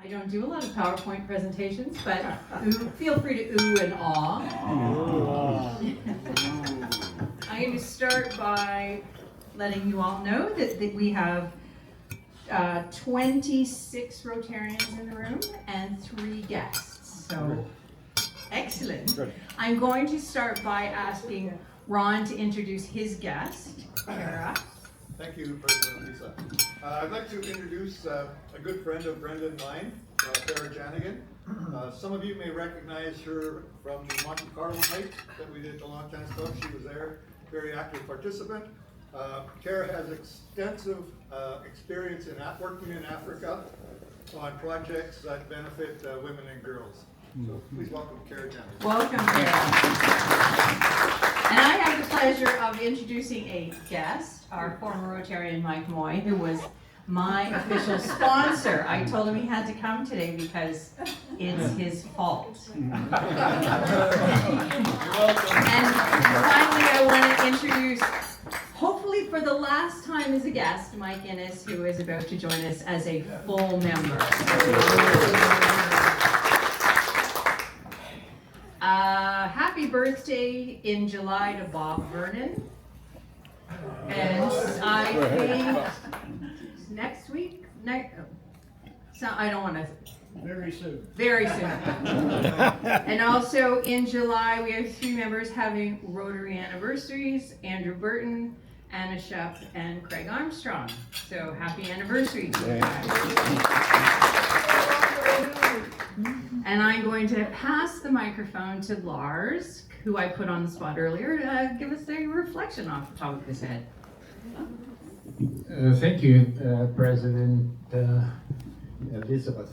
I don't do a lot of PowerPoint presentations, but feel free to ooh and awe. I'm going to start by letting you all know that we have 26 Rotarians in the room and 3 guests. So, excellent. I'm going to start by asking Ron to introduce his guest, Kara. Thank you, President Lisa. I'd like to introduce a good friend of Brenda and mine, Kara Janigan. Some of you may recognize her from the Monte Carlo hike that we did a long time ago. She was there, very active participant. Kara has extensive experience in working in Africa on projects that benefit women and girls. So please welcome Kara Janigan. Welcome, Kara. And I have the pleasure of introducing a guest, our former Rotarian Mike Moy, who was my official sponsor. I told him he had to come today because it's his fault. And finally, I want to introduce, hopefully for the last time as a guest, Mike Innes, who is about to join us as a full member. Happy birthday in July to Bob Vernon. And I think next week, so I don't want to. Very soon. Very soon. And also in July, we have 3 members having Rotary anniversaries: Andrew Burton, Anna Shep, and Craig Armstrong. So happy anniversary to you guys. And I'm going to pass the microphone to Lars, who I put on the spot earlier, to give us a reflection off the top of his head. Thank you, President Elizabeth.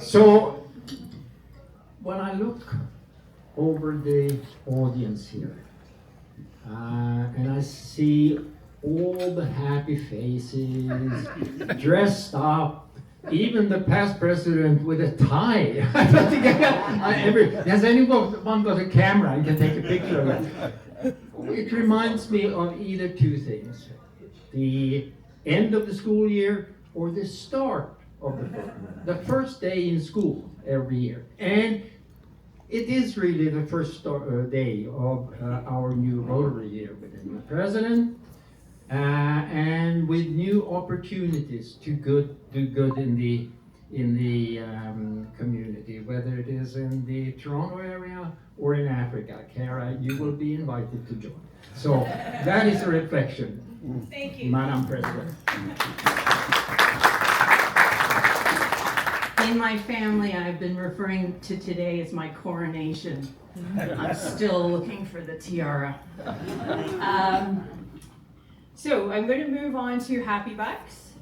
So, when I look over the audience here, and I see all the happy faces, dressed up, even the past president with a tie. I don't think has anyone got a camera and can take a picture of it? It reminds me of either 2 things: the end of the school year or the start of the first day in school every year. And it is really the first day of our new Rotary year with a new president. And with new opportunities to do good in the community, whether it is in the Toronto area or in Africa. Kara, you will be invited to join. So that is a reflection. Thank you, Madam President. In my family, I've been referring to today as my coronation. I'm still looking for the tiara. So I'm going to move on to Happy Bucks.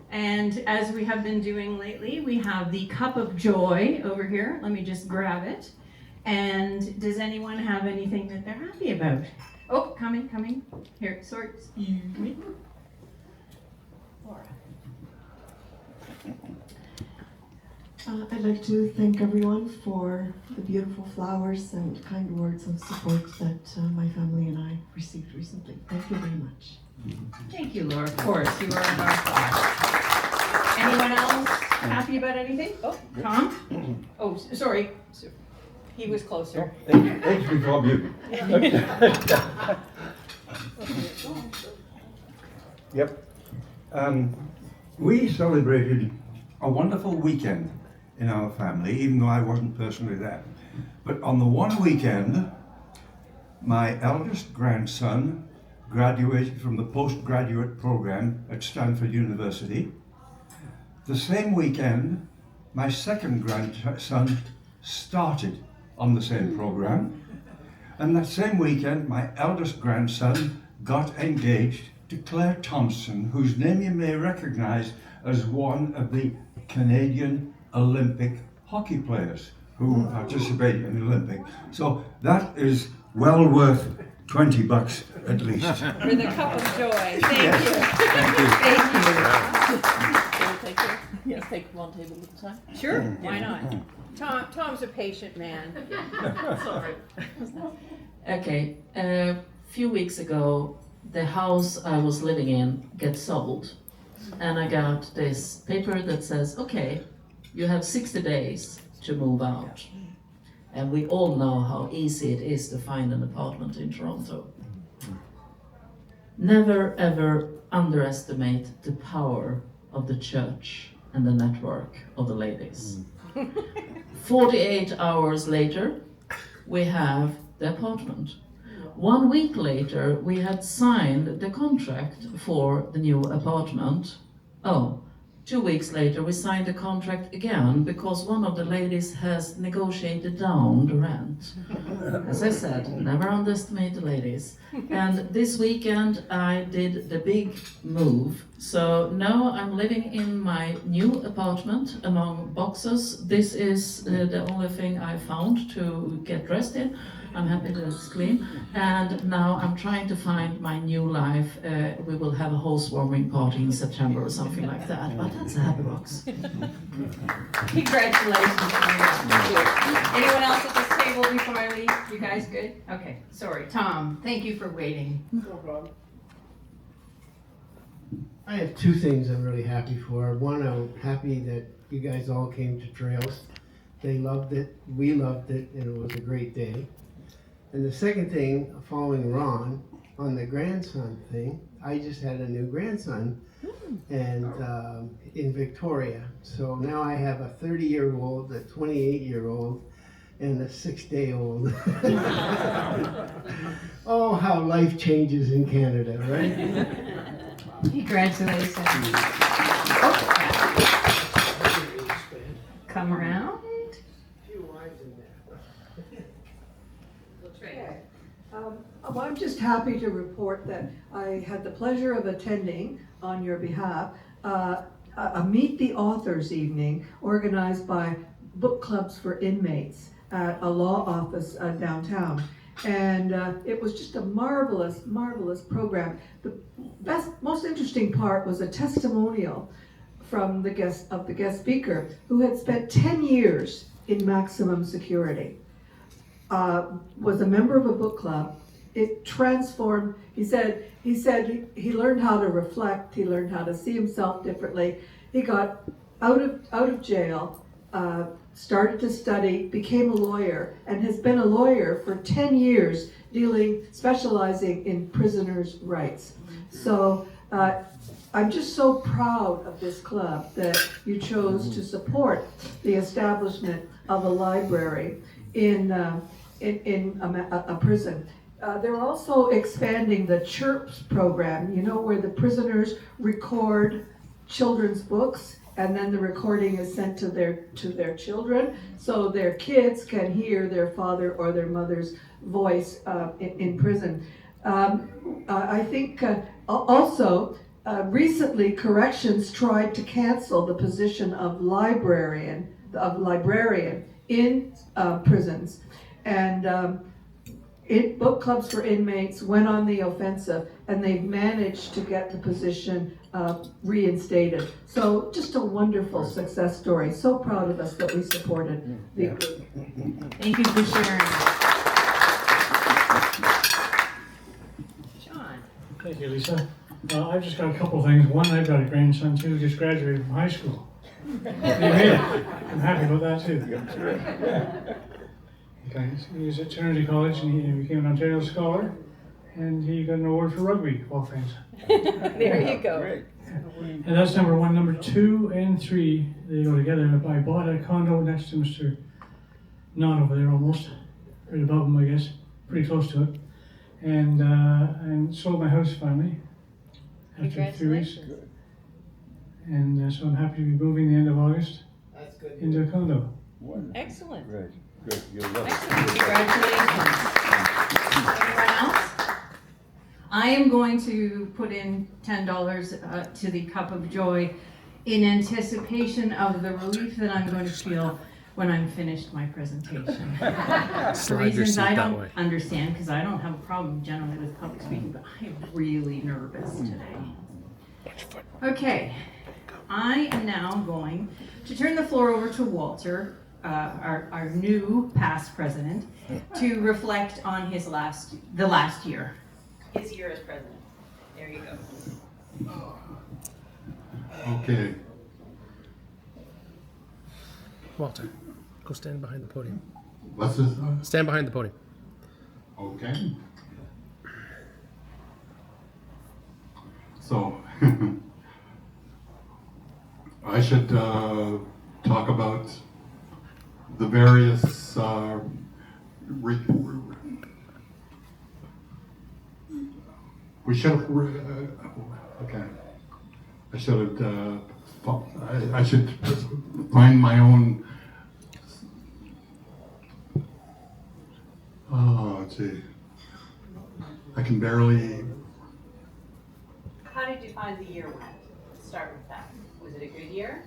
And as we have been doing lately, we have the Cup of Joy over here. Let me just grab it. And does anyone have anything that they're happy about? Oh, coming. Here, excuse me. Laura. I'd like to thank everyone for the beautiful flowers and kind words of support that my family and I received recently. Thank you very much. Thank you, Laura. Of course, you are in our thoughts. Anyone else happy about anything? Oh, Tom? Oh, sorry. He was closer. Thanks from you. Yep. We celebrated a wonderful weekend in our family, even though I wasn't personally there. But on the one weekend, my eldest grandson graduated from the postgraduate program at Stanford University. The same weekend, my second grandson started on the same program. And that same weekend, my eldest grandson got engaged to Claire Thompson, whose name you may recognize as one of the Canadian Olympic hockey players who participated in the Olympic. So that is well worth $20 at least. For the Cup of Joy. Thank you. Thank you. Thank you. Yes, take one table at a time. Sure, why not? Tom's a patient man. Sorry. Okay, a few weeks ago, the house I was living in got sold. and I got this paper that says, okay, you have 60 days to move out. And we all know how easy it is to find an apartment in Toronto. Never ever underestimate the power of the church and the network of the ladies. 48 hours later, we have the apartment. 1 week later, we had signed the contract for the new apartment. 2 weeks later, we signed the contract again because one of the ladies has negotiated down the rent. As I said, never underestimate the ladies. And this weekend, I did the big move. So now I'm living in my new apartment among boxes. This is the only thing I found to get dressed in. I'm happy that it's clean. And now I'm trying to find my new life. We will have a housewarming party in September or something like that. But that's a happy box. Congratulations. Anyone else at this table before I leave? You guys good? Okay, sorry. Tom, thank you for waiting. No problem. I have two things I'm really happy for. One, I'm happy that you guys all came to Trails. They loved it, we loved it, and it was a great day. And the second thing, following Ron, on the grandson thing, I just had a new grandson and in Victoria. So now I have a 30-year-old, a 28-year-old, and a 6-day-old. Oh, how life changes in Canada, right? Congratulations. Come around. Well, I'm just happy to report that I had the pleasure of attending on your behalf a Meet the Authors evening organized by Book Clubs for Inmates at a law office downtown. And it was just a marvelous, marvelous program. The most interesting part was a testimonial from the guest speaker who had spent 10 years in maximum security. Was a member of a book club. It transformed. He said he learned how to reflect. He learned how to see himself differently. He got out of jail, started to study, became a lawyer, and has been a lawyer for 10 years, specializing in prisoners' rights. So I'm just so proud of this club that you chose to support the establishment of a library in a prison. They're also expanding the CHIRPS program, where the prisoners record children's books and then the recording is sent to their children so their kids can hear their father or their mother's voice in prison. I think also recently corrections tried to cancel the position of librarian in prisons. And Book Clubs for Inmates went on the offensive, and they've managed to get the position reinstated. So just a wonderful success story. So proud of us that we supported the group. Thank you for sharing. John. Thank you, Lisa. I've just got a couple of things. One, I've got a grandson too, just graduated from high school. He made it. I'm happy about that too. Okay, so he was at Trinity College and he became an Ontario Scholar, and he got an award for rugby, of all things. There you go. And that's number one. Number 2 and 3, they go together. I bought a condo next to Mr. Not over there almost, right above him, I guess, pretty close to it. And sold my house finally after 3 weeks. And so I'm happy to be moving the end of August into a condo. Excellent. Great, good, you're lovely. Excellent. Congratulations. Anyone else? I am going to put in $10 to the Cup of Joy in anticipation of the relief that I'm going to feel when I'm finished my presentation. For reasons I don't understand, because I don't have a problem generally with public speaking, but I am really nervous today. Okay, I am now going to turn the floor over to Walter, our new past president, to reflect on the last year. His year as president. There you go. Okay. Walter, go stand behind the podium. What's this? Stand behind the podium. Okay. So, I should talk about the various we should have okay. I should have I should find my own. Oh, gee. I can barely. How did you find the year went? Let's start with that. Was it a good year?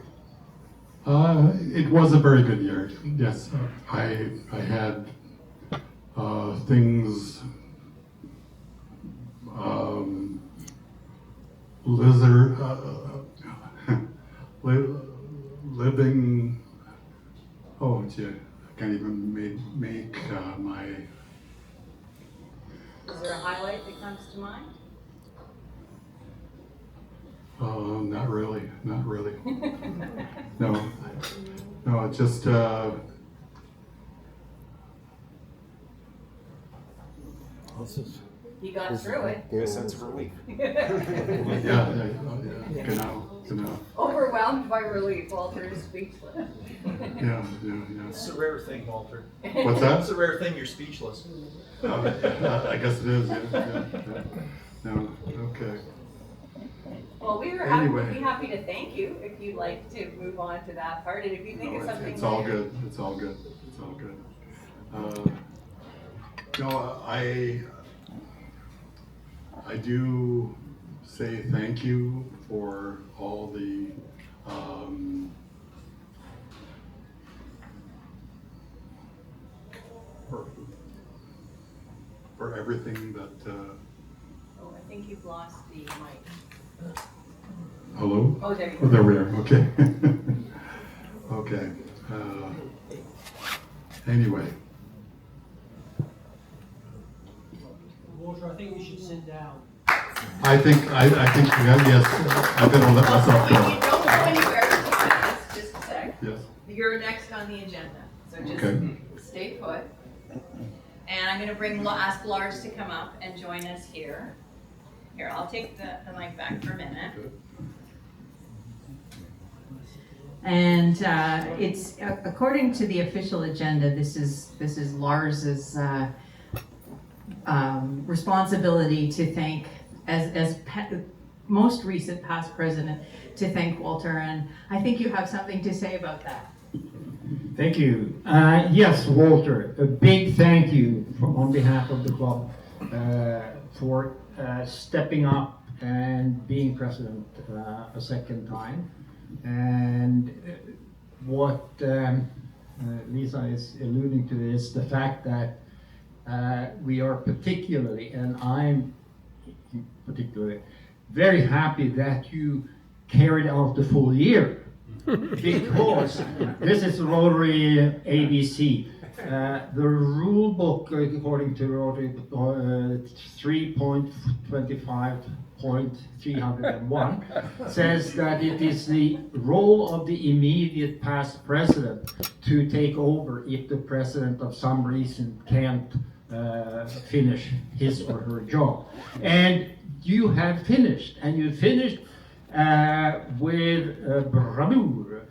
It was a very good year. Yes, I had things. Lizard. Living. Oh, gee. I can't even make my. Is there a highlight that comes to mind? Not really. Not really. No. No, it just. You got through it. Get a sense of relief. Yeah. Genau. Overwhelmed by relief, Walter is speechless. Yeah. It's a rare thing, Walter. What's that? It's a rare thing, you're speechless. I guess it is, yeah. No, okay. Well, we'd Anyway. be happy to thank you if you'd like to move on to that part, and if you think No, of something it's all later. good, it's all good, it's all good. No, I do say thank you for all the, for everything that, Oh, I think you've lost the mic. hello? Oh, there you Oh, go. there we are, okay. Okay. Anyway, Walter, I think you should sit down. I think, yes, I better let myself You go. don't go anywhere, just a sec. Yes, You're next on the agenda, so Okay. just stay put. And I'm gonna ask Lars to come up and join us here. Here, I'll take the mic back for a minute. And it's according to the official agenda. This is Lars's responsibility to thank, as most recent past president, to thank Walter. And I think you have something to say about that. Thank you. Yes, Walter, a big thank you on behalf of the club for stepping up and being president a second time. And what Lisa is alluding to is the fact that we are particularly, and I'm particularly, very happy that you carried out the full year. Because this is Rotary ABC. The rule book, according to Rotary 3.25.301, says that it is the role of the immediate past president to take over if the president of some reason can't finish his or her job. And you have finished, and you finished with bravura,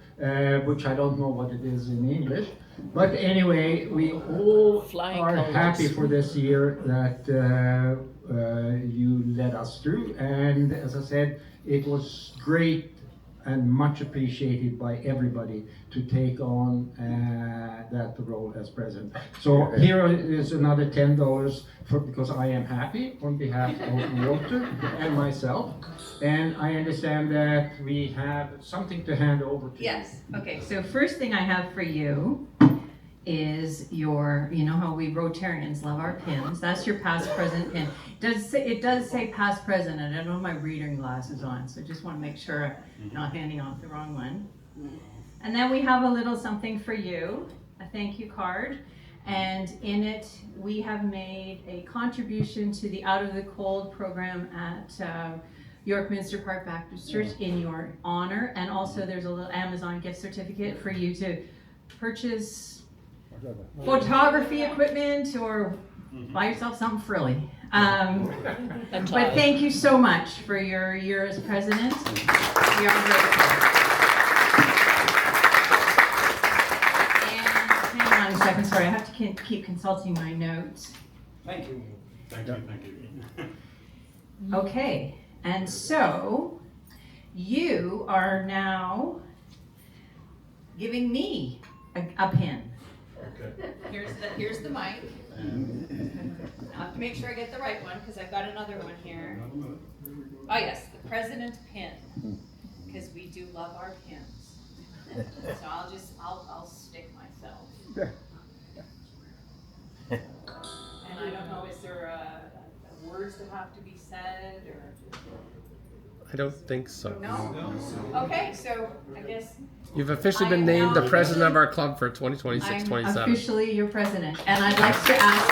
which I don't know what it is in English. But anyway, we all Flying are colors. happy for this year that you led us through. And as I said, it was great and much appreciated by everybody to take on that role as president. So here is another $10 because I am happy on behalf of Walter and myself. And I understand that we have something to hand over to you. Yes. Okay. So first thing I have for you is your, you know how we Rotarians love our pins. That's your past president pin. It does say past president. I don't have my reading glasses on, so just want to make sure I'm not handing off the wrong one. And then we have a little something for you, a thank you card. And in it, we have made a contribution to the Out of the Cold program at York Minster Park Baptist Church in your honor. And also there's a little Amazon gift certificate for you to purchase photography equipment or buy yourself something frilly. But thank you so much for your year as president. We are grateful. And hang on a second, sorry, I have to keep consulting my notes. Thank you. Thank you. Okay, and so you are now giving me a pin. Okay. Here's the mic. I have to make sure I get the right one because I've got another one here. Oh yes, the president pin, because we do love our pins. So I'll stick myself. And I don't know, is there words that have to be said or? I don't think so. No? Okay, so I guess You've officially I been am named the now president of our club for 2026-27. I'm officially your president, and I'd like to ask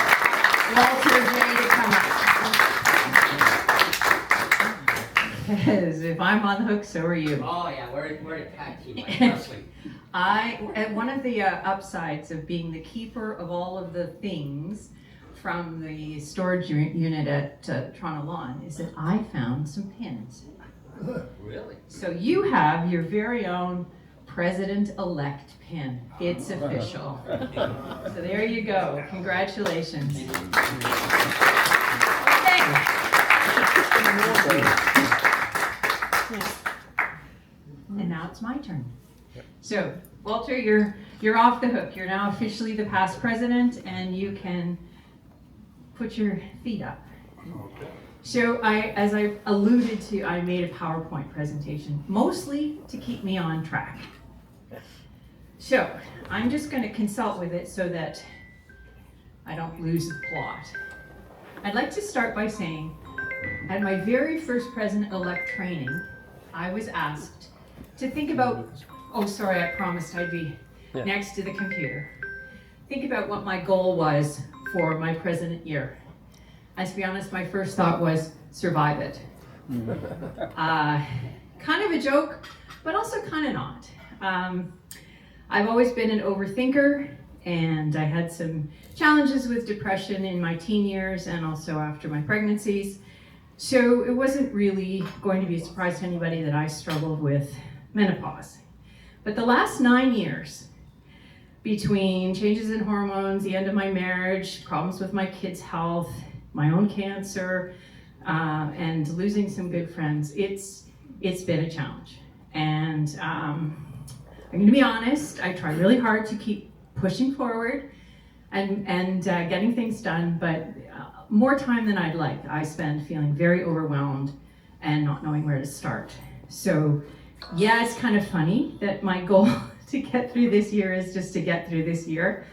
Walter J to come up. Because if I'm on the hook, so are you. Oh yeah, we're a tag team, like wrestling. And one of the upsides of being the keeper of all of the things from the storage unit at Toronto Lawn is that I found some pins. Really? So you have your very own president-elect pin. It's official. So there you go. Congratulations. And now it's my turn. So, Walter, you're off the hook. You're now officially the past president, and you can put your feet up. So, as I alluded to, I made a PowerPoint presentation, mostly to keep me on track. So, I'm just going to consult with it so that I don't lose the plot. I'd like to start by saying, at my very first president-elect training, I was asked to think about, oh sorry, I promised I'd be next to the computer. Think about what my goal was for my president year. And to be honest, my first thought was, survive it. Kind of a joke, but also kind of not. I've always been an overthinker, and I had some challenges with depression in my teen years and also after my pregnancies. So it wasn't really going to be a surprise to anybody that I struggled with menopause. But the last 9 years, between changes in hormones, the end of my marriage, problems with my kids' health, my own cancer, and losing some good friends, it's been a challenge. And I'm going to be honest, I try really hard to keep pushing forward and getting things done, but more time than I'd like, I spend feeling very overwhelmed and not knowing where to start. So yeah, it's kind of funny that my goal to get through this year is just to get through this year,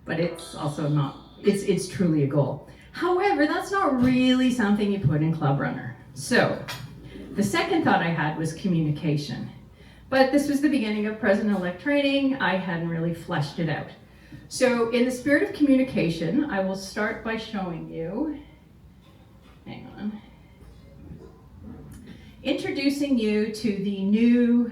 but it's also not, it's truly a goal. However, that's not really something you put in Club Runner. So the second thought I had was communication. But this was the beginning of president-elect training. I hadn't really fleshed it out. So in the spirit of communication, I will start by showing you, hang on, introducing you to the new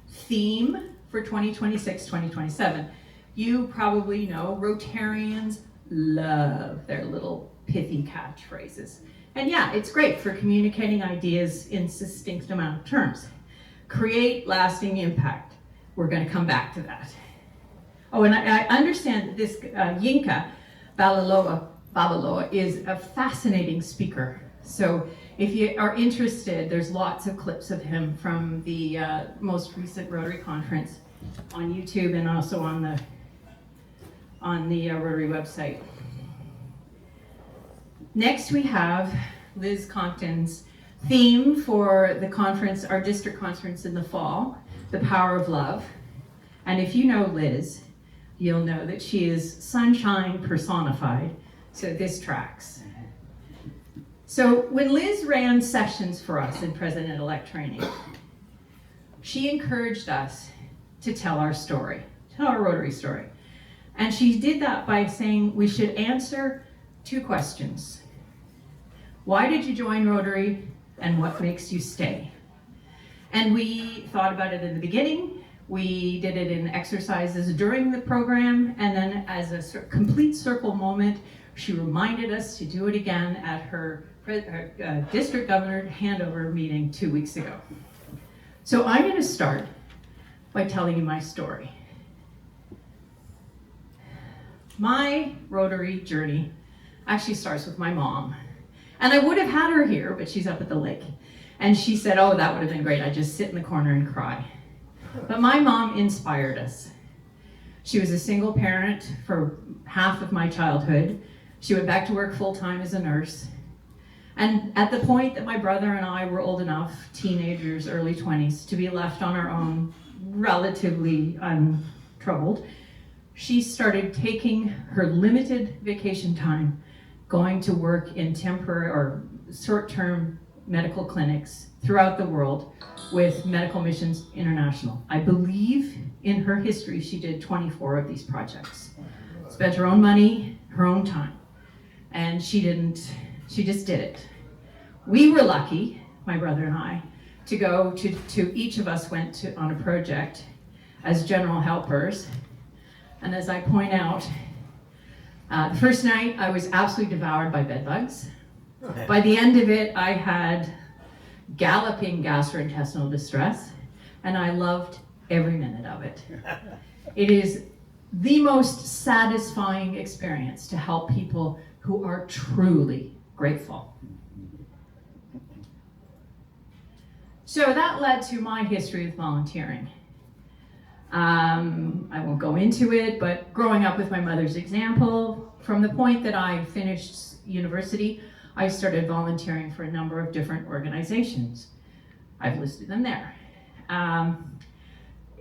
theme for 2026-2027. You probably know Rotarians love their little pithy catchphrases. And yeah, it's great for communicating ideas in succinct amount of terms. Create lasting impact. We're going to come back to that. Oh, and I understand that this Yinka Babaloa is a fascinating speaker. So if you are interested, there's lots of clips of him from the most recent Rotary conference on YouTube and also on the Rotary website. Next we have Liz Compton's theme for the conference, our district conference in the fall, The Power of Love. And if you know Liz, you'll know that she is sunshine personified, so this tracks. So when Liz ran sessions for us in President-elect training, she encouraged us to tell our story, tell our Rotary story. And she did that by saying we should answer 2 questions. Why did you join Rotary? and what makes you stay. And we thought about it in the beginning. We did it in exercises during the program, and then as a complete circle moment, she reminded us to do it again at her district governor handover meeting 2 weeks ago. So I'm going to start by telling you my story. My Rotary journey actually starts with my mom. And I would have had her here, but she's up at the lake. And she said, oh, that would have been great. I'd just sit in the corner and cry. But my mom inspired us. She was a single parent for half of my childhood. She went back to work full-time as a nurse. And at the point that my brother and I were old enough, teenagers, early 20s, to be left on our own, relatively untroubled, she started taking her limited vacation time, going to work in temporary or short-term medical clinics throughout the world with Medical Missions International. I believe in her history, she did 24 of these projects. Spent her own money, her own time. And she just did it. We were lucky, my brother and I, to go to each of us went on a project as general helpers. And as I point out, the first night I was absolutely devoured by bed bugs. By the end of it, I had galloping gastrointestinal distress, and I loved every minute of it. It is the most satisfying experience to help people who are truly grateful. So that led to my history with volunteering. I won't go into it, but growing up with my mother's example, from the point that I finished university, I started volunteering for a number of different organizations. I've listed them there.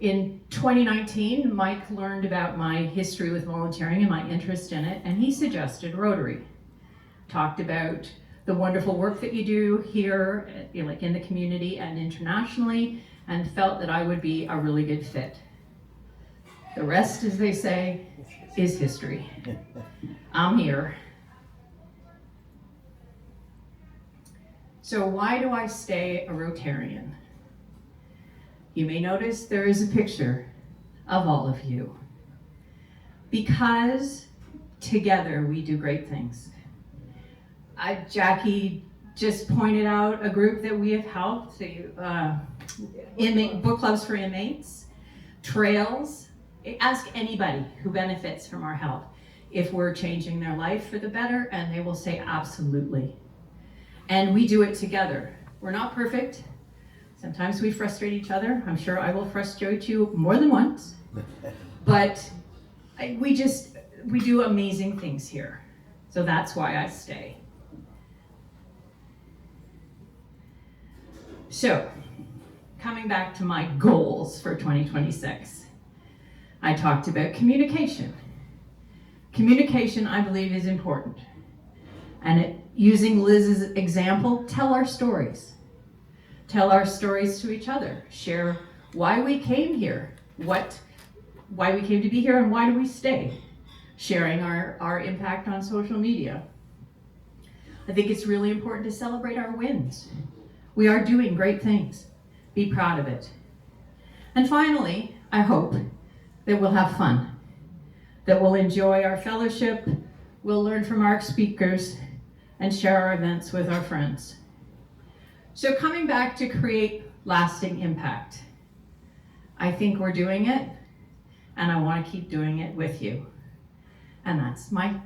In 2019, Mike learned about my history with volunteering and my interest in it, and he suggested Rotary. Talked about the wonderful work that you do here, like in the community and internationally, and felt that I would be a really good fit. The rest, as they say, is history. I'm here. So why do I stay a Rotarian? You may notice there is a picture of all of you. Because together we do great things. Jackie just pointed out a group that we have helped, book clubs for inmates, trails. Ask anybody who benefits from our help if we're changing their life for the better, and they will say absolutely. And we do it together. We're not perfect. Sometimes we frustrate each other. I'm sure I will frustrate you more than once. But we do amazing things here. So that's why I stay. So, coming back to my goals for 2026. I talked about communication. Communication, I believe, is important. And using Liz's example, tell our stories. Tell our stories to each other. Share why we came here, why we came to be here, and why do we stay. Sharing our impact on social media. I think it's really important to celebrate our wins. We are doing great things. Be proud of it. And finally, I hope that we'll have fun, that we'll enjoy our fellowship, we'll learn from our speakers, and share our events with our friends. So coming back to create lasting impact, I think we're doing it, and I want to keep doing it with you. And that's my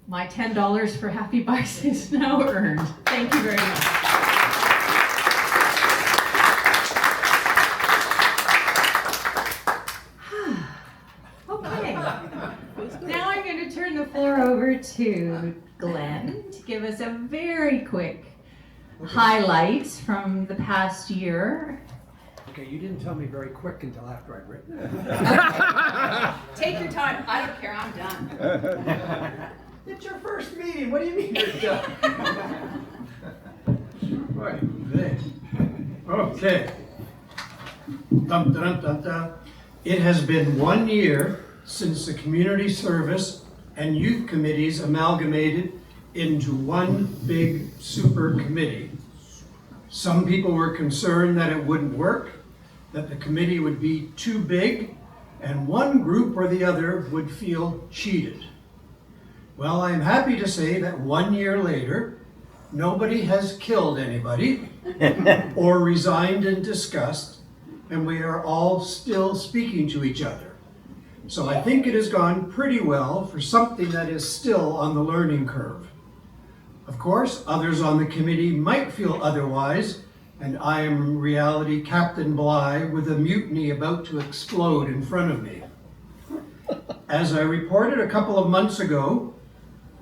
$10 for Happy Bucks is now earned. Thank you very much. Okay, now I'm going to turn the floor over to Glenn to give us a very quick highlight from the past year. Okay, you didn't tell me very quick until after I'd written it. Take your time. I don't care. I'm done. It's your first meeting. What do you mean you're done? Right. Okay. Dun, dun, dun, dun. It has been 1 year since the community service and youth committees amalgamated into one big super committee. Some people were concerned that it wouldn't work, that the committee would be too big, and one group or the other would feel cheated. Well, I'm happy to say that 1 year later, nobody has killed anybody or resigned in disgust, and we are all still speaking to each other. So I think it has gone pretty well for something that is still on the learning curve. Of course, others on the committee might feel otherwise, and I am in reality Captain Bligh with a mutiny about to explode in front of me. As I reported a couple of months ago,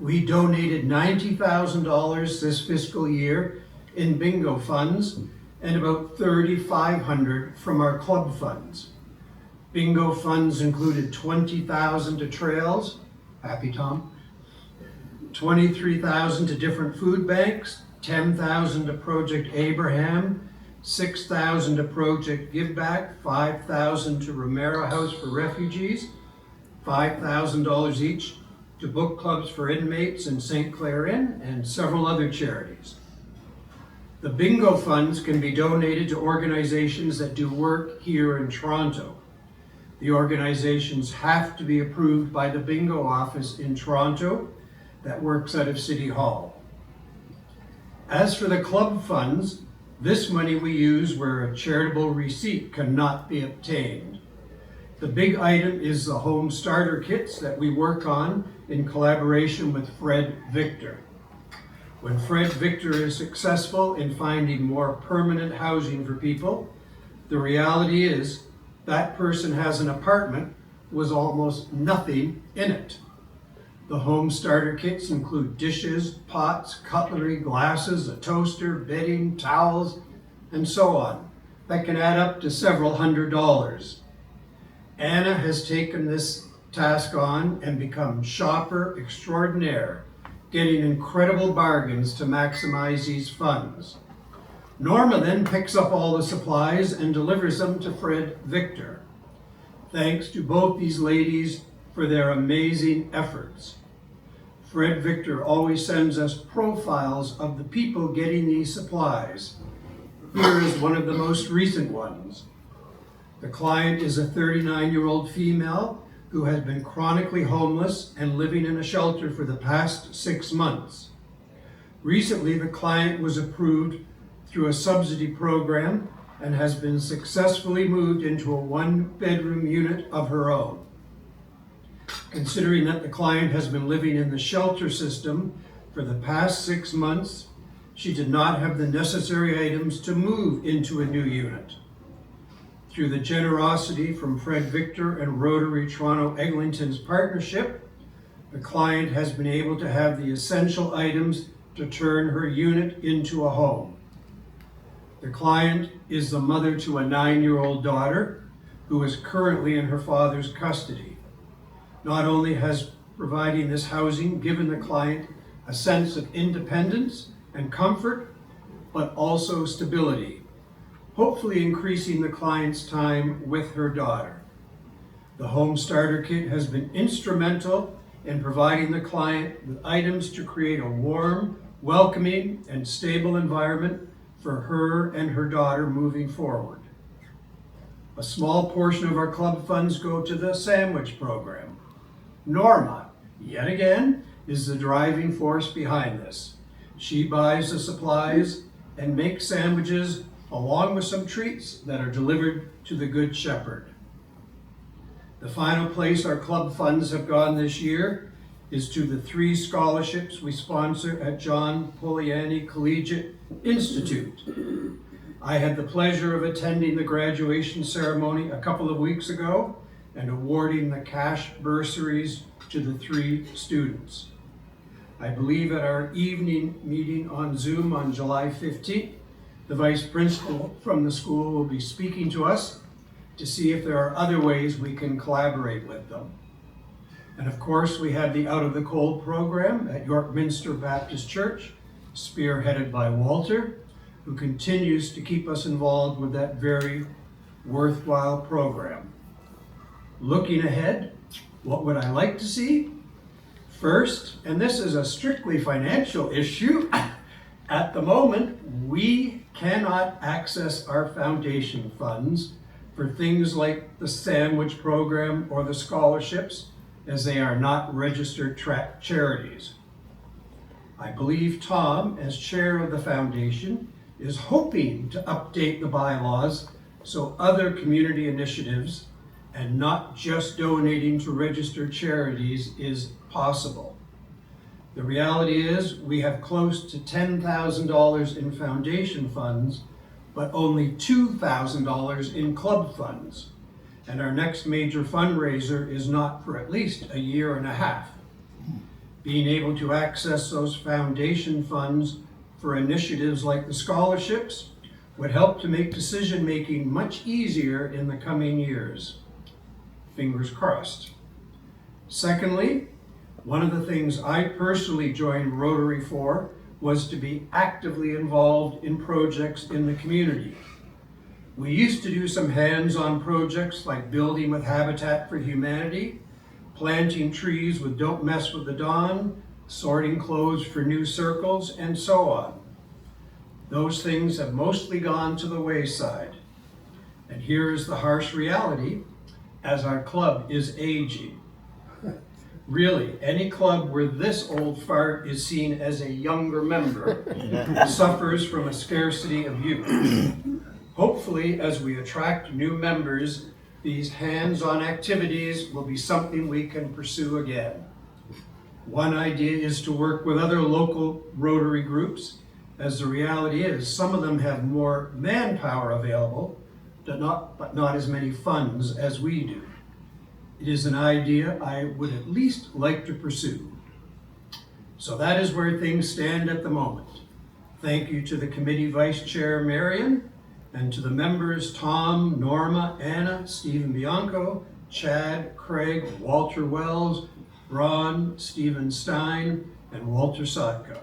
we donated $90,000 this fiscal year in bingo funds and about $3,500 from our club funds. Bingo funds included $20,000 to trails, happy Tom, $23,000 to different food banks, $10,000 to Project Abraham, $6,000 to Project Give Back, $5,000 to Romero House for Refugees, $5,000 each to book clubs for inmates in St. Clair Inn, and several other charities. The bingo funds can be donated to organizations that do work here in Toronto. The organizations have to be approved by the bingo office in Toronto that works out of City Hall. As for the club funds, this money we use where a charitable receipt cannot be obtained. The big item is the home starter kits that we work on in collaboration with Fred Victor. When Fred Victor is successful in finding more permanent housing for people, the reality is that person has an apartment with almost nothing in it. The home starter kits include dishes, pots, cutlery, glasses, a toaster, bedding, towels, and so on. That can add up to several $100s. Anna has taken this task on and become shopper extraordinaire, getting incredible bargains to maximize these funds. Norma then picks up all the supplies and delivers them to Fred Victor. Thanks to both these ladies for their amazing efforts. Fred Victor always sends us profiles of the people getting these supplies. Here is one of the most recent ones. The client is a 39-year-old female who has been chronically homeless and living in a shelter for the past 6 months. Recently, the client was approved through a subsidy program and has been successfully moved into a 1-bedroom unit of her own. Considering that the client has been living in the shelter system for the past 6 months, she did not have the necessary items to move into a new unit. Through the generosity from Fred Victor and Rotary Toronto Eglinton's partnership, the client has been able to have the essential items to turn her unit into a home. The client is the mother to a 9-year-old daughter who is currently in her father's custody. Not only has providing this housing given the client a sense of independence and comfort, but also stability, hopefully increasing the client's time with her daughter. The Home Starter Kit has been instrumental in providing the client with items to create a warm, welcoming, and stable environment for her and her daughter moving forward. A small portion of our club funds go to the sandwich program. Norma, yet again, is the driving force behind this. She buys the supplies and makes sandwiches along with some treats that are delivered to the Good Shepherd. The final place our club funds have gone this year is to the 3 scholarships we sponsor at John Poliani Collegiate Institute. I had the pleasure of attending the graduation ceremony a couple of weeks ago and awarding the cash bursaries to the 3 students. I believe at our evening meeting on Zoom on July 15th, the vice principal from the school will be speaking to us to see if there are other ways we can collaborate with them. And of course, we have the Out of the Cold program at York Minster Baptist Church, spearheaded by Walter, who continues to keep us involved with that very worthwhile program. Looking ahead, what would I like to see? First, and this is a strictly financial issue, at the moment, we cannot access our foundation funds for things like the sandwich program or the scholarships, as they are not registered charities. I believe Tom, as chair of the foundation, is hoping to update the bylaws so other community initiatives and not just donating to registered charities is possible. The reality is we have close to $10,000 in foundation funds, but only $2,000 in club funds. And our next major fundraiser is not for at least a year and a half. Being able to access those foundation funds for initiatives like the scholarships would help to make decision-making much easier in the coming years. Fingers crossed. Secondly, one of the things I personally joined Rotary for was to be actively involved in projects in the community. We used to do some hands-on projects like building with Habitat for Humanity, planting trees with Don't Mess with the Dawn, sorting clothes for New Circles, and so on. Those things have mostly gone to the wayside. And here is the harsh reality, as our club is aging. Really, any club where this old fart is seen as a younger member suffers from a scarcity of youth. Hopefully, as we attract new members, these hands-on activities will be something we can pursue again. One idea is to work with other local Rotary groups, as the reality is some of them have more manpower available, but not as many funds as we do. It is an idea I would at least like to pursue. So that is where things stand at the moment. Thank you to the committee vice chair, Marion, and to the members, Tom, Norma, Anna, Stephen Bianco, Chad, Craig, Walter Wells, Ron, Stephen Stein, and Walter Sotko.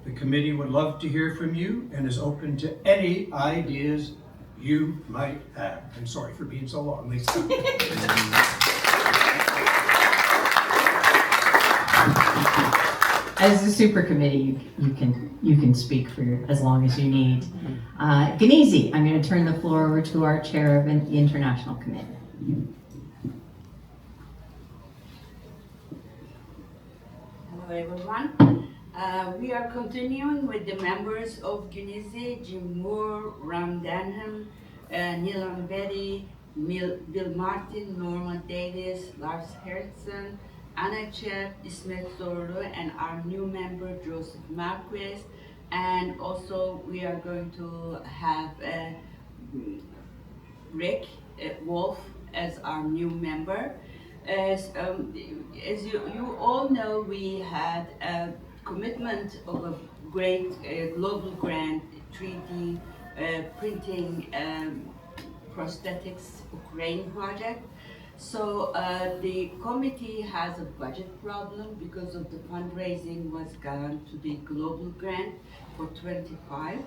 The committee would love to hear from you and is open to any ideas you might have. I'm sorry for being so long, Lisa. As the super committee, you can speak for as long as you need. Ganezi, I'm going to turn the floor over to our chair of the International Committee. Hello everyone. We are continuing with the members of Ganezi, Jim Moore, Ram Denham, Nilan Betty, Bill Martin, Norman Davis, Lars Hertzen, Anna Chef, Ismet Zorlu, and our new member, Joseph Marquez. And also we are going to have Rick Wolf as our new member. As you all know, we had a commitment of a great global grant, 3D printing prosthetics Ukraine project. So the committee has a budget problem because of the fundraising was gone to the global grant for 2025.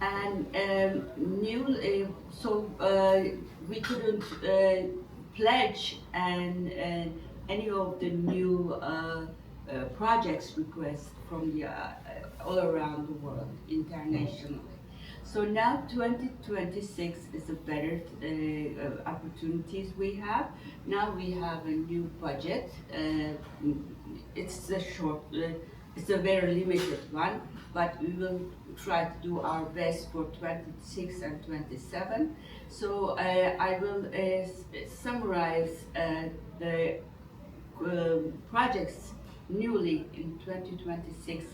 And we couldn't pledge and any of the new projects requests from the all around the world internationally. So now 2026 is a better opportunities we have. Now we have a new budget. It's a short, it's a very limited one, but we will try to do our best for 26 and 27. So I will summarize the projects newly in 2026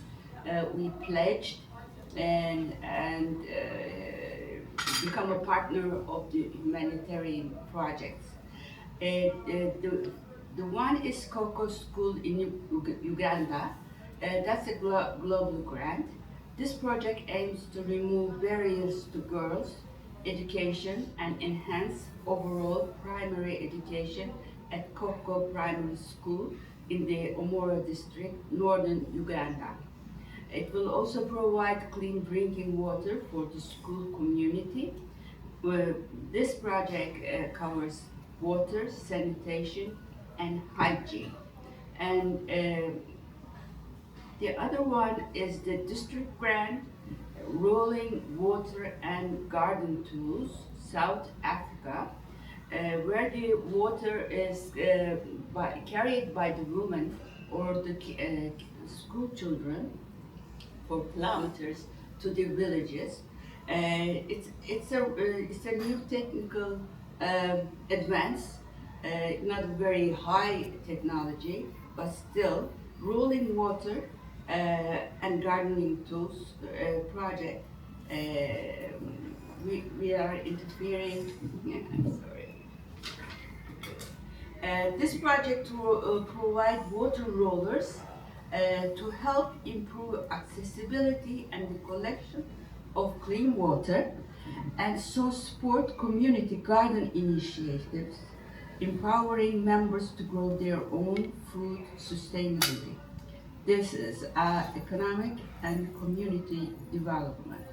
we pledged and become a partner of the humanitarian projects. The one is Coco School in Uganda. That's a global grant. This project aims to remove barriers to girls' education and enhance overall primary education at Coco Primary School in the Omoro district, northern Uganda. It will also provide clean drinking water for the school community. This project covers water, sanitation, and hygiene. And the other one is the district grant Rolling Water and Garden Tools, South Africa, where the water is carried by the women or the school children for kilometers to the villages. It's a new technical advance, not very high technology, but still rolling water and gardening tools project. We are interfering. I'm sorry. This project will provide water rollers to help improve accessibility and the collection of clean water, and so support community garden initiatives, empowering members to grow their own food sustainably. This is economic and community development.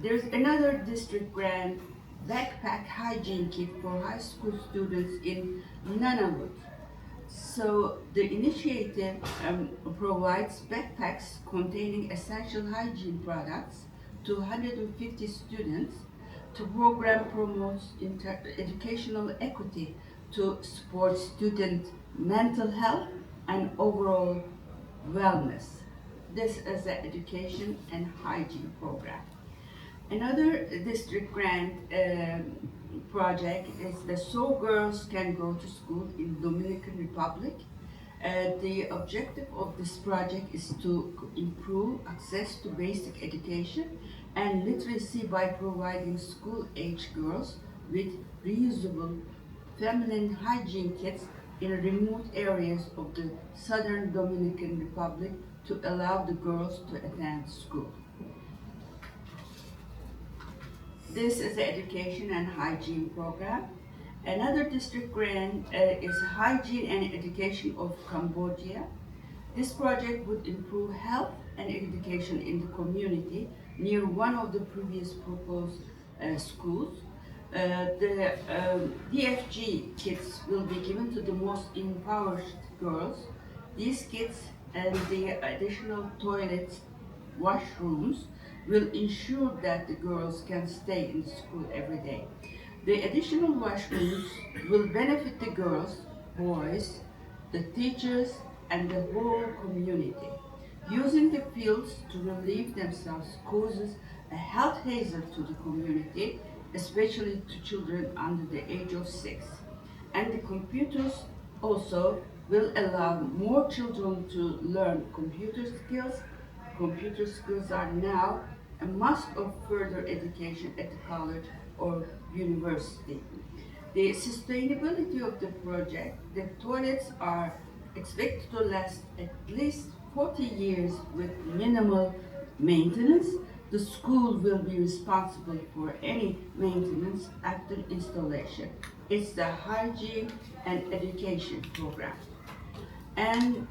There's another district grant backpack hygiene kit for high school students in Nunavut. So the initiative provides backpacks containing essential hygiene products to 150 students. The program promotes educational equity to support student mental health and overall wellness. This is the education and hygiene program. Another district grant project is the So Girls Can Go to School in Dominican Republic. The objective of this project is to improve access to basic education and literacy by providing school-age girls with reusable feminine hygiene kits in remote areas of the southern Dominican Republic to allow the girls to attend school. This is the education and hygiene program. Another district grant is Hygiene and Education of Cambodia. This project would improve health and education in the community near one of the previous proposed schools. The DFG kits will be given to the most impoverished girls. These kits and the additional toilets, washrooms, will ensure that the girls can stay in school every day. The additional washrooms will benefit the girls, boys, the teachers, and the whole community. Using the fields to relieve themselves causes a health hazard to the community, especially to children under the age of 6. And the computers also will allow more children to learn computer skills. Computer skills are now a must of further education at the college or university. The sustainability of the project, the toilets are expected to last at least 40 years with minimal maintenance. The school will be responsible for any maintenance after installation. It's the hygiene and education program. And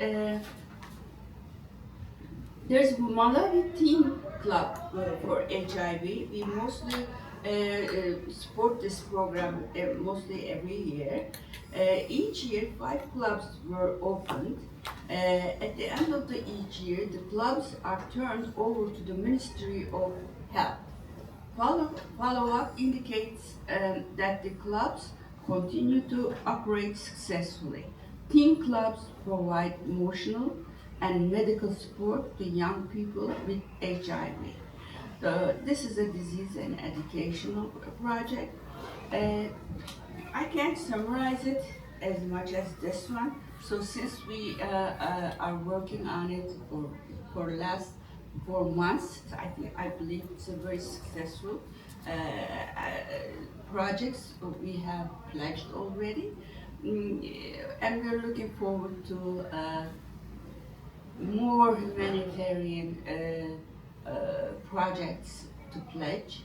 there's Malawi Team Club for HIV. We mostly support this program mostly every year. Each year, 5 clubs were opened. At the end of each year, the clubs are turned over to the Ministry of Health. Follow-up indicates that the clubs continue to operate successfully. Team clubs provide emotional and medical support to young people with HIV. This is a disease and educational project. I can't summarize it as much as this one. So since we are working on it for the last 4 months, I believe it's a very successful project. We have pledged already, and we're looking forward to more humanitarian projects to pledge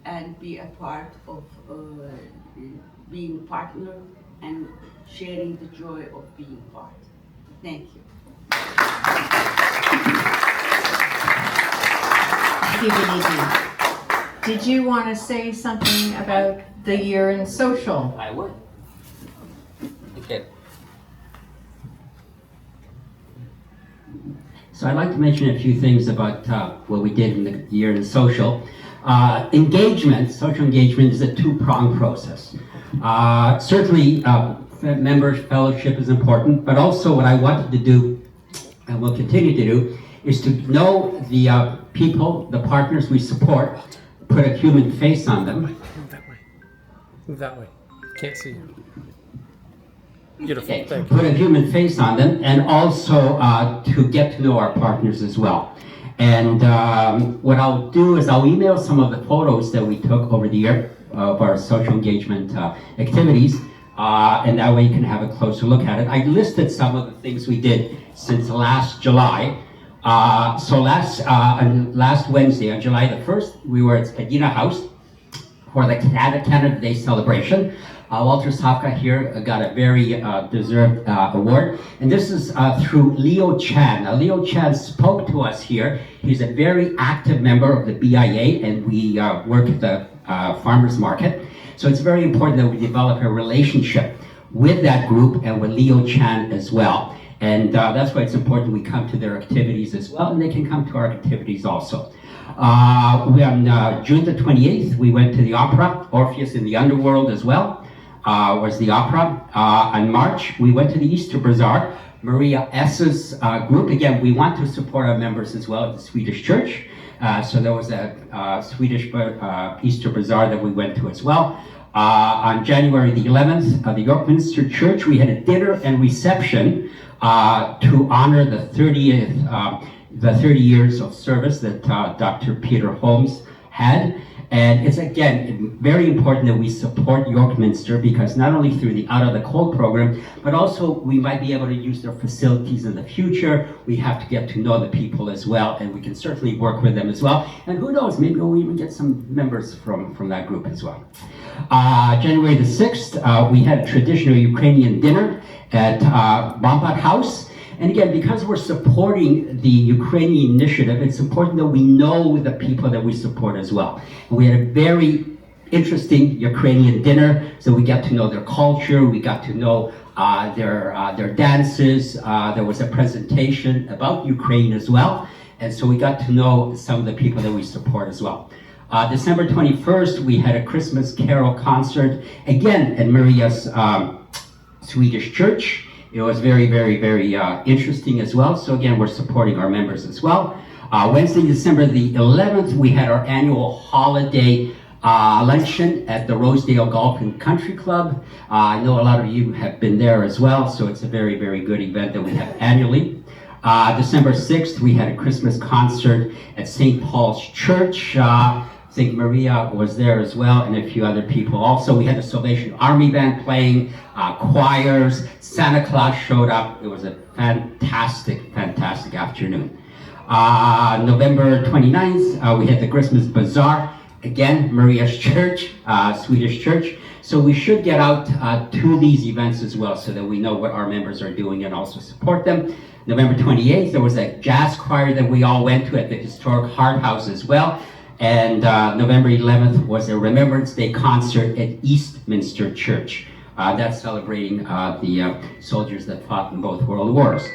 and be a part of being a partner and sharing the joy of being part. Thank you. Thank you, Viniti. Did you want to say something about the year in social? I would. Okay. So I'd like to mention a few things about what we did in the year in social. Social engagement is a two-pronged process. Certainly, members fellowship is important, but also what I wanted to do, and will continue to do, is to know the people, the partners we support, put a human face on them. Move that way. Move that way. Can't see you. Beautiful. Okay. Thank you. Put a human face on them, and also to get to know our partners as well. And what I'll do is I'll email some of the photos that we took over the year of our social engagement activities, and that way you can have a closer look at it. I listed some of the things we did since last July. So last Wednesday, on July the 1st, we were at Spadina House for the Canada Day celebration. Walter Safka here got a very deserved award. And this is through Leo Chan. Now, Leo Chan spoke to us here. He's a very active member of the BIA, and we work at the farmers market. So it's very important that we develop a relationship with that group and with Leo Chan as well. And that's why it's important we come to their activities as well, and they can come to our activities also. On June the 28th, we went to the opera, Orpheus in the Underworld as well. Was the opera. In March, we went to the Easter Bazaar. Maria S.'s group, again, we want to support our members as well at the Swedish Church. So there was a Swedish Easter Bazaar that we went to as well. On January the 11th, the York Minster Church, we had a dinner and reception to honor the 30 years of service that Dr. Peter Holmes had. And it's, again, very important that we support York Minster, because not only through the Out of the Cold program, but also we might be able to use their facilities in the future. We have to get to know the people as well, and we can certainly work with them as well. And who knows, maybe we'll even get some members from that group as well. January the 6th, we had a traditional Ukrainian dinner at Bombat House. And again, because we're supporting the Ukrainian initiative, it's important that we know the people that we support as well. And we had a very interesting Ukrainian dinner, so we got to know their culture, we got to know their dances. There was a presentation about Ukraine as well, and so we got to know some of the people that we support as well. December 21st, we had a Christmas carol concert, again at Maria's Swedish Church. It was very, very, very interesting as well. So again, we're supporting our members as well. Wednesday, December the 11th, we had our annual holiday luncheon at the Rosedale Golf and Country Club. I know a lot of you have been there as well, so it's a very, very good event that we have annually. December 6th, we had a Christmas concert at St. Paul's Church. I think Maria was there as well, and a few other people. Also, we had the Salvation Army band playing, choirs, Santa Claus showed up. It was a fantastic, fantastic afternoon. November 29th, we had the Christmas Bazaar. Again, Maria's Church, Swedish Church. So we should get out to these events as well, so that we know what our members are doing and also support them. November 28th, there was a jazz choir that we all went to at the historic Hart House as well. And November 11th was a Remembrance Day concert at Eastminster Church. That's celebrating the soldiers that fought in both World Wars.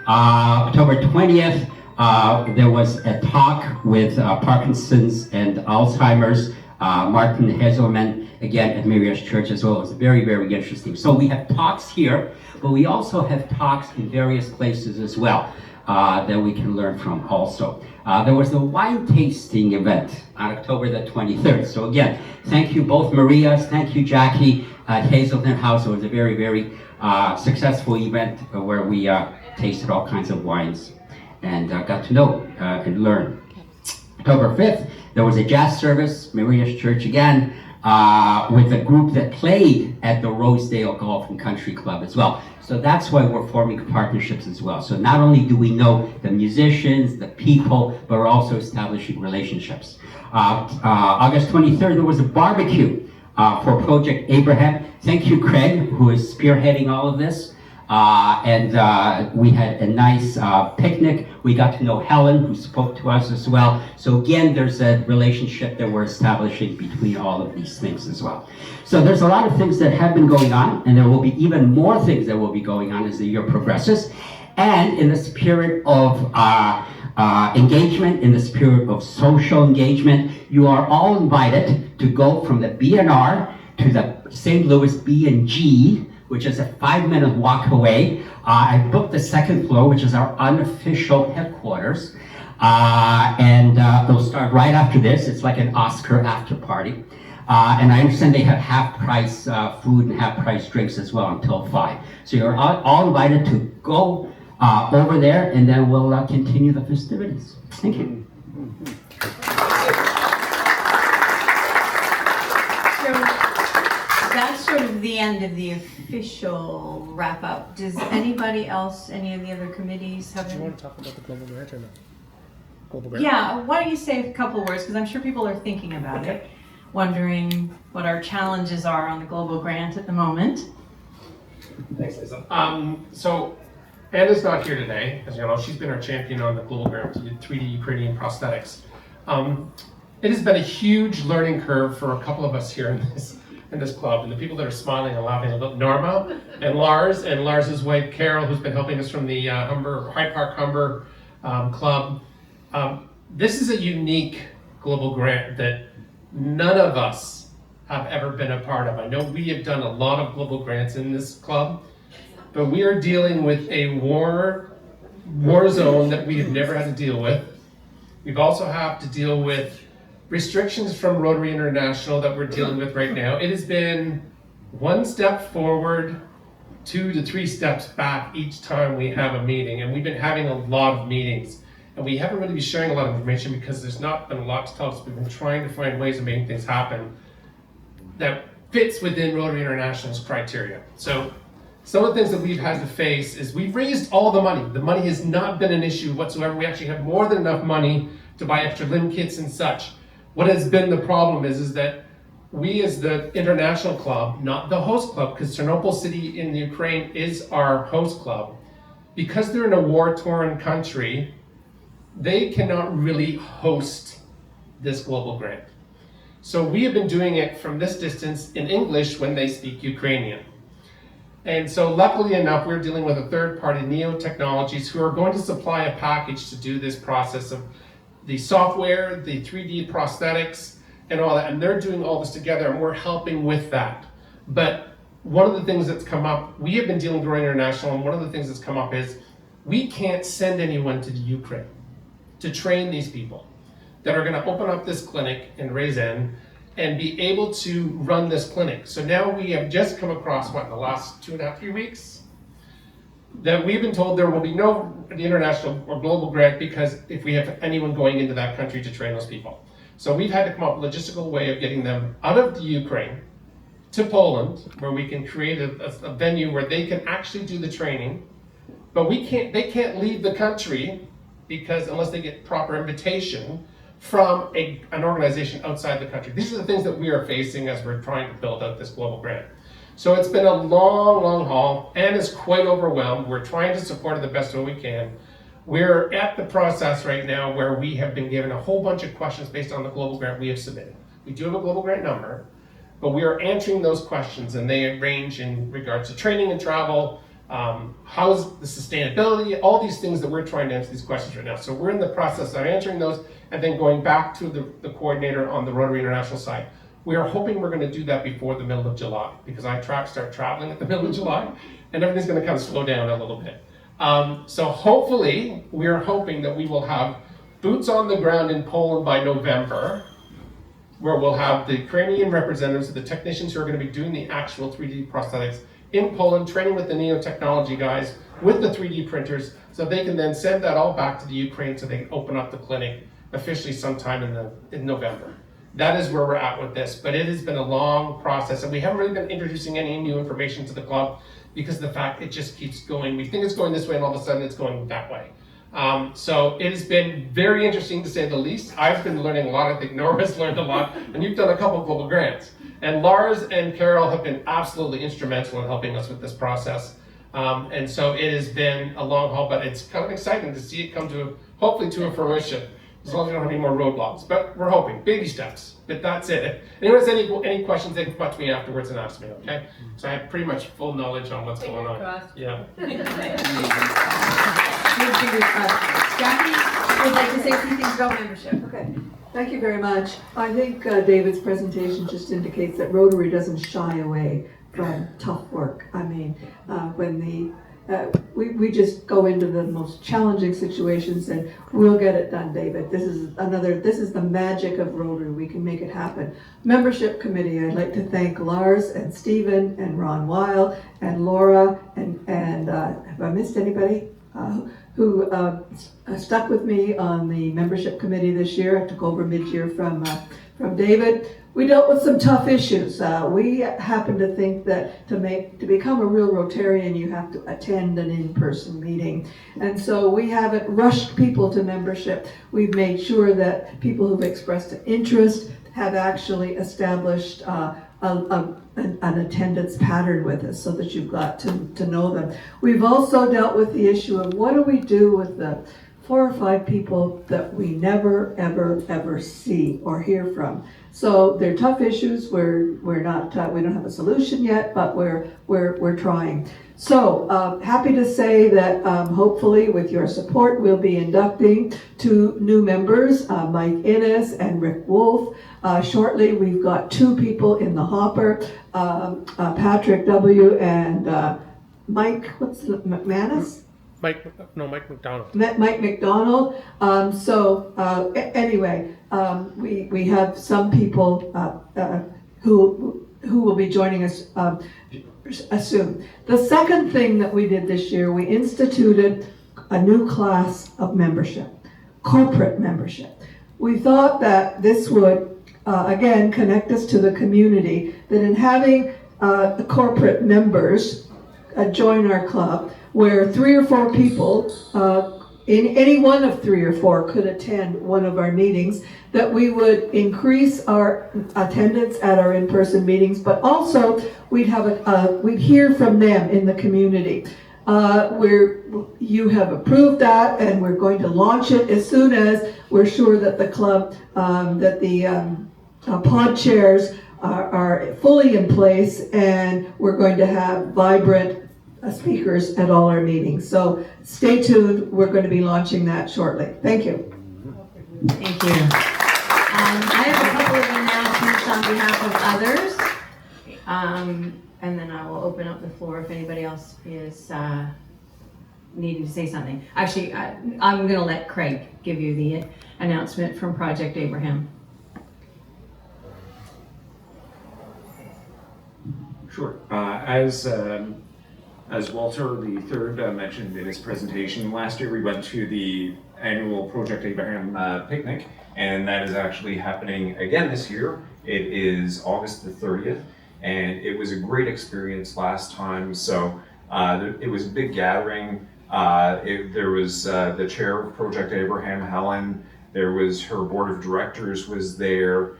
October 20th, there was a talk with Parkinson's and Alzheimer's, Martin Heselman, again at Maria's Church as well. It was very, very interesting. So we have talks here, but we also have talks in various places as well that we can learn from also. There was the wine tasting event on October the 23rd. So again, thank you both Marias, thank you Jackie at Hazelton House. It was a very, very successful event where we tasted all kinds of wines and got to know and learn. October 5th, there was a jazz service, Maria's Church again, with a group that played at the Rosedale Golf and Country Club as well. So that's why we're forming partnerships as well. So not only do we know the musicians, the people, but we're also establishing relationships. August 23rd, there was a barbecue for Project Abraham. Thank you, Craig, who is spearheading all of this. And we had a nice picnic. We got to know Helen, who spoke to us as well. So again, there's a relationship that we're establishing between all of these things as well. So there's a lot of things that have been going on, and there will be even more things that will be going on as the year progresses. And in the spirit of engagement, in the spirit of social engagement, you are all invited to go from the BNR to the St. Louis B&G, which is a 5-minute walk away. I booked the second floor, which is our unofficial headquarters. And they'll start right after this. It's like an Oscar after party. And I understand they have half-price food and half-price drinks as well until 5. So you're all invited to go over there, and then we'll continue the festivities. Thank you. So that's sort of the end of the official wrap-up. Does anybody else, any of the other committees have? Do you want to talk about the global grant or no? Global grant? Yeah, why don't you say a couple words, because I'm sure people are thinking about it, wondering what our challenges are on the global grant at the moment. Thanks, Lisa. So Anna's not here today, as you know. She's been our champion on the global grant, 3D Ukrainian prosthetics. It has been a huge learning curve for a couple of us here in this club, and the people that are smiling and laughing about Norma and Lars's wife Carol, who's been helping us from the Hyde Park Humber Club. This is a unique global grant that none of us have ever been a part of. I know we have done a lot of global grants in this club, but we are dealing with a war zone that we have never had to deal with. We've also have to deal with restrictions from Rotary International that we're dealing with right now. It has been one step forward, 2 to 3 steps back each time we have a meeting, and we've been having a lot of meetings. And we haven't really been sharing a lot of information because there's not been a lot to tell us. We've been trying to find ways of making things happen that fits within Rotary International's criteria. So some of the things that we've had to face is we've raised all the money. The money has not been an issue whatsoever. We actually have more than enough money to buy extra limb kits and such. What has been the problem is that we as the international club, not the host club, because Ternopil City in Ukraine is our host club, because they're in a war-torn country, they cannot really host this global grant. So we have been doing it from this distance in English when they speak Ukrainian. And so luckily enough, we're dealing with a third party, Neo Technologies, who are going to supply a package to do this process of the software, the 3D prosthetics, and all that. And they're doing all this together, and we're helping with that. But one of the things that's come up, we have been dealing with Rotary International, and one of the things that's come up is we can't send anyone to the Ukraine to train these people that are going to open up this clinic in Rezin and be able to run this clinic. So now we have just come across, in the last 2.5, 3 weeks, that we've been told there will be no international or global grant because if we have anyone going into that country to train those people. So we've had to come up with a logistical way of getting them out of the Ukraine to Poland, where we can create a venue where they can actually do the training, but they can't leave the country because unless they get proper invitation from an organization outside the country. These are the things that we are facing as we're trying to build out this global grant. So it's been a long, long haul, and it's quite overwhelmed. We're trying to support it the best way we can. We're at the process right now where we have been given a whole bunch of questions based on the global grant we have submitted. We do have a global grant number, but we are answering those questions, and they range in regards to training and travel, how's the sustainability, all these things that we're trying to answer these questions right now. So we're in the process of answering those and then going back to the coordinator on the Rotary International side. We are hoping we're going to do that before the middle of July because I start traveling at the middle of July and everything's going to kind of slow down a little bit. So hopefully, we are hoping that we will have boots on the ground in Poland by November, where we'll have the Ukrainian representatives, the technicians who are going to be doing the actual 3D prosthetics in Poland, training with the Neo Technology guys, with the 3D printers, so they can then send that all back to the Ukraine so they can open up the clinic officially sometime in November. That is where we're at with this, but it has been a long process, and we haven't really been introducing any new information to the club because of the fact it just keeps going. We think it's going this way, and all of a sudden it's going that way. So it has been very interesting to say the least. I've been learning a lot. I think Norma's learned a lot, and you've done a couple of global grants. And Lars and Carol have been absolutely instrumental in helping us with this process. And so it has been a long haul, but it's kind of exciting to see it come to, hopefully to a fruition. as long as we don't have any more roadblocks. But we're hoping, baby steps. But that's it. If anyone has any questions, they can come up to me afterwards and ask me, okay? So I have pretty much full knowledge on what's going on. Yeah. Jackie would like to say a few things about membership. Okay, thank you very much. I think David's presentation just indicates that Rotary doesn't shy away from tough work. I mean, we just go into the most challenging situations and we'll get it done, David. This is the magic of Rotary. We can make it happen. Membership committee, I'd like to thank Lars and Stephen and Ron Weil and Laura and have I missed anybody? Who stuck with me on the membership committee this year. I took over mid-year from David. We dealt with some tough issues. We happen to think that to become a real Rotarian, you have to attend an in-person meeting. And so we haven't rushed people to membership. We've made sure that people who've expressed an interest have actually established an attendance pattern with us so that you've got to know them. We've also dealt with the issue of what do we do with the 4 or 5 people that we never, ever see or hear from. So they're tough issues. We don't have a solution yet, but we're trying. So happy to say that hopefully with your support, we'll be inducting 2 new members, Mike Innes and Rick Wolf. Shortly, we've got 2 people in the hopper, Patrick W. and Mike, McManus? Mike McDonald. Mike McDonald. Anyway, we have some people who will be joining us soon. The second thing that we did this year, we instituted a new class of membership, corporate membership. We thought that this would again connect us to the community, that in having the corporate members join our club, where 3 or 4 people, in any one of 3 or 4 could attend one of our meetings, that we would increase our attendance at our in-person meetings, but also we'd hear from them in the community. You have approved that, and we're going to launch it as soon as we're sure that the club, that the pod chairs are fully in place, and we're going to have vibrant speakers at all our meetings. So stay tuned. We're going to be launching that shortly. Thank you. Thank you. I have a couple of announcements on behalf of others, and then I will open up the floor if anybody else is needing to say something. Actually, I'm going to let Craig give you the announcement from Project Abraham. Sure. As Walter III mentioned in his presentation, last year we went to the annual Project Abraham picnic, and that is actually happening again this year. It is August the 30th, and it was a great experience last time. So it was a big gathering. There was the chair of Project Abraham, Helen. There was her board of directors was there.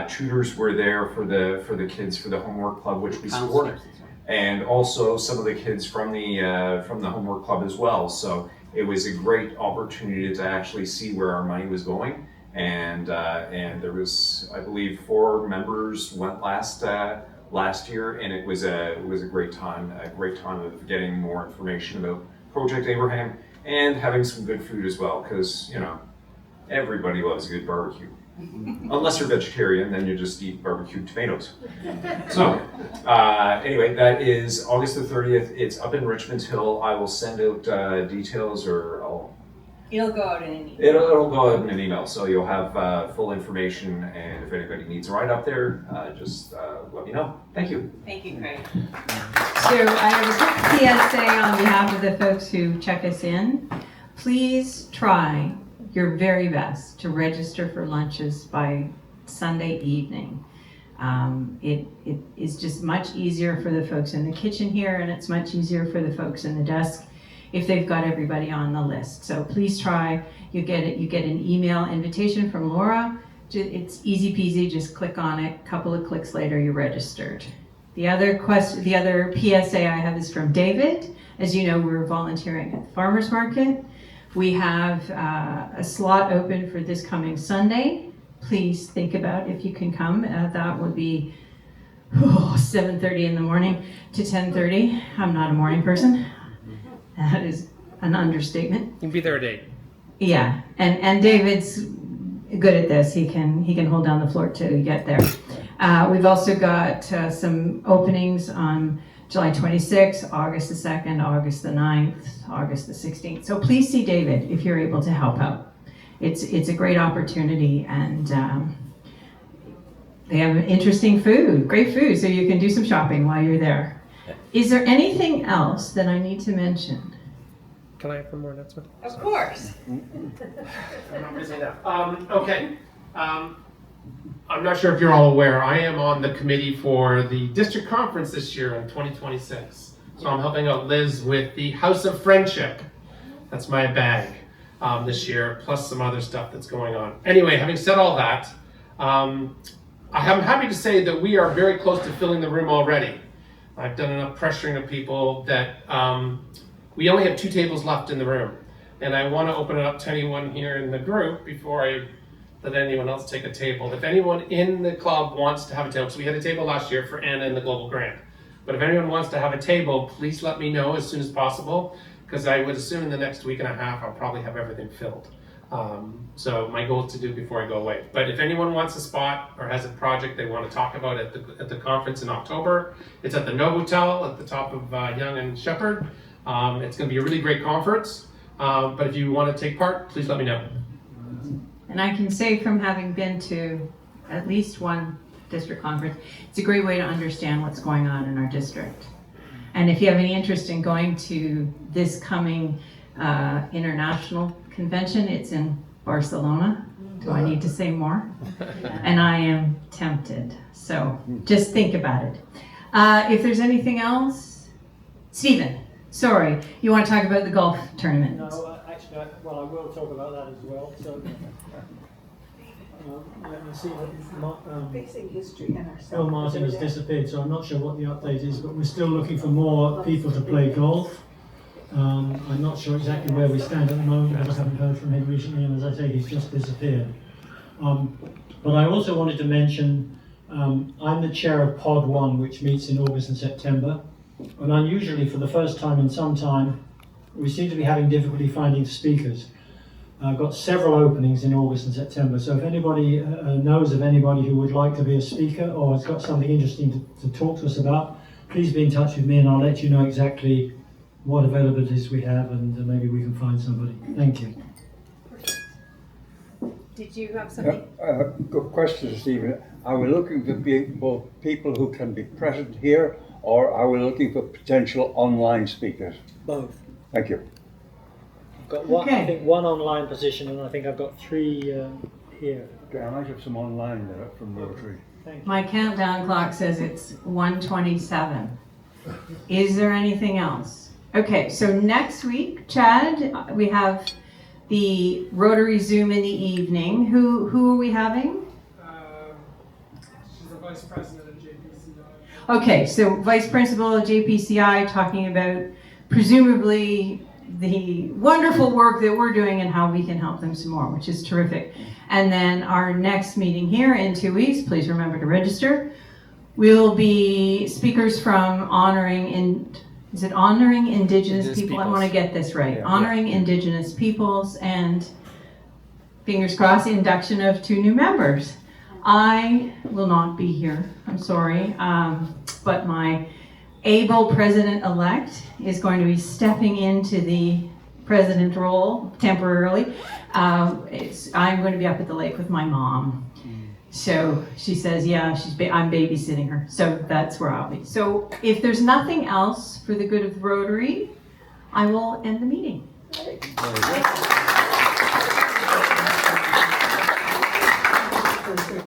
Tutors were there for the kids for the homework club, which we support, and also some of the kids from the homework club as well. So it was a great opportunity to actually see where our money was going, and there was, I believe, 4 members went last year, and it was a great time of getting more information about Project Abraham and having some good food as well, because everybody loves a good barbecue. Unless you're vegetarian, then you just eat barbecued tomatoes. So, anyway, that is August the 30th. It's up in Richmond Hill. I will send out details, or It'll go out in an email. It'll go out in an email, so you'll have full information. And if anybody needs a ride up there, just let me know. Thank you. Thank you, Craig. So I have a quick PSA on behalf of the folks who check us in. Please try your very best to register for lunches by Sunday evening. It is just much easier for the folks in the kitchen here, and it's much easier for the folks in the desk if they've got everybody on the list. So please try. You get an email invitation from Laura. It's easy peasy. Just click on it. A couple of clicks later, you're registered. The other PSA I have is from David. As you know, we're volunteering at the farmers market. We have a slot open for this coming Sunday. Please think about if you can come. That would be 7:30 in the morning to 10:30. I'm not a morning person. That is an understatement. You can be there at 8. Yeah, and David's good at this. He can hold down the floor to get there. We've also got some openings on July 26th, August the 2nd, August the 9th, August the 16th. So please see David if you're able to help out. It's a great opportunity, and they have interesting food, great food, so you can do some shopping while you're there. Is there anything else that I need to mention? Can I have one more announcement? Of course. I'm not busy enough. Okay. I'm not sure if you're all aware, I am on the committee for the district conference this year in 2026. So I'm helping out Liz with the House of Friendship. That's my bag this year, plus some other stuff that's going on. Anyway, having said all that, I'm happy to say that we are very close to filling the room already. I've done enough pressuring of people that we only have 2 tables left in the room. And I want to open it up to anyone here in the group before I let anyone else take a table. If anyone in the club wants to have a table, so we had a table last year for Anna and the Global Grant. But if anyone wants to have a table, please let me know as soon as possible, because I would assume in the next week and a half, I'll probably have everything filled. So my goal is to do before I go away. But if anyone wants a spot or has a project they want to talk about at the conference in October, it's at the Novotel at the top of Yonge and Shepherd. It's going to be a really great conference. But if you want to take part, please let me know. And I can say from having been to at least one district conference, it's a great way to understand what's going on in our district. And if you have any interest in going to this coming international convention, it's in Barcelona. Do I need to say more? And I am tempted. So just think about it. If there's anything else, Stephen, sorry, you want to talk about the golf tournament? No, actually, I will talk about that as well. So, let me see what Facing history and ourselves. Bill Martin has disappeared, so I'm not sure what the update is, but we're still looking for more people to play golf. I'm not sure exactly where we stand at the moment, because I haven't heard from him recently, and as I say, he's just disappeared. But I also wanted to mention, I'm the chair of Pod 1, which meets in August and September. And unusually, for the first time in some time, we seem to be having difficulty finding speakers. I've got several openings in August and September, so if anybody knows of anybody who would like to be a speaker or has got something interesting to talk to us about, please be in touch with me and I'll let you know exactly what availabilities we have, and maybe we can find somebody. Thank you. Did you have something? Good question, Stephen. Are we looking for people who can be present here, or are we looking for potential online speakers? Both. Thank you. I've got one, I think one online position, and I think I've got 3 here. Okay, I might have some online there from Rotary. Thank you. My countdown clock says it's 1:27. Is there anything else? Okay, so next week, Chad, we have the Rotary Zoom in the evening. Who are we having? She's the vice president of JPCI. Okay, so vice principal of JPCI talking about presumably the wonderful work that we're doing and how we can help them some more, which is terrific. And then our next meeting here in 2 weeks, please remember to register. We'll be speakers from honoring Indigenous people? I want to get this right. Yeah, honoring Indigenous peoples, and fingers crossed, the induction of 2 new members. I will not be here, I'm sorry, but my able president-elect is going to be stepping into the president role temporarily. I'm going to be up at the lake with my mom. So she says, yeah, I'm babysitting her. So that's where I'll be. So if there's nothing else for the good of the Rotary, I will end the meeting. Very good.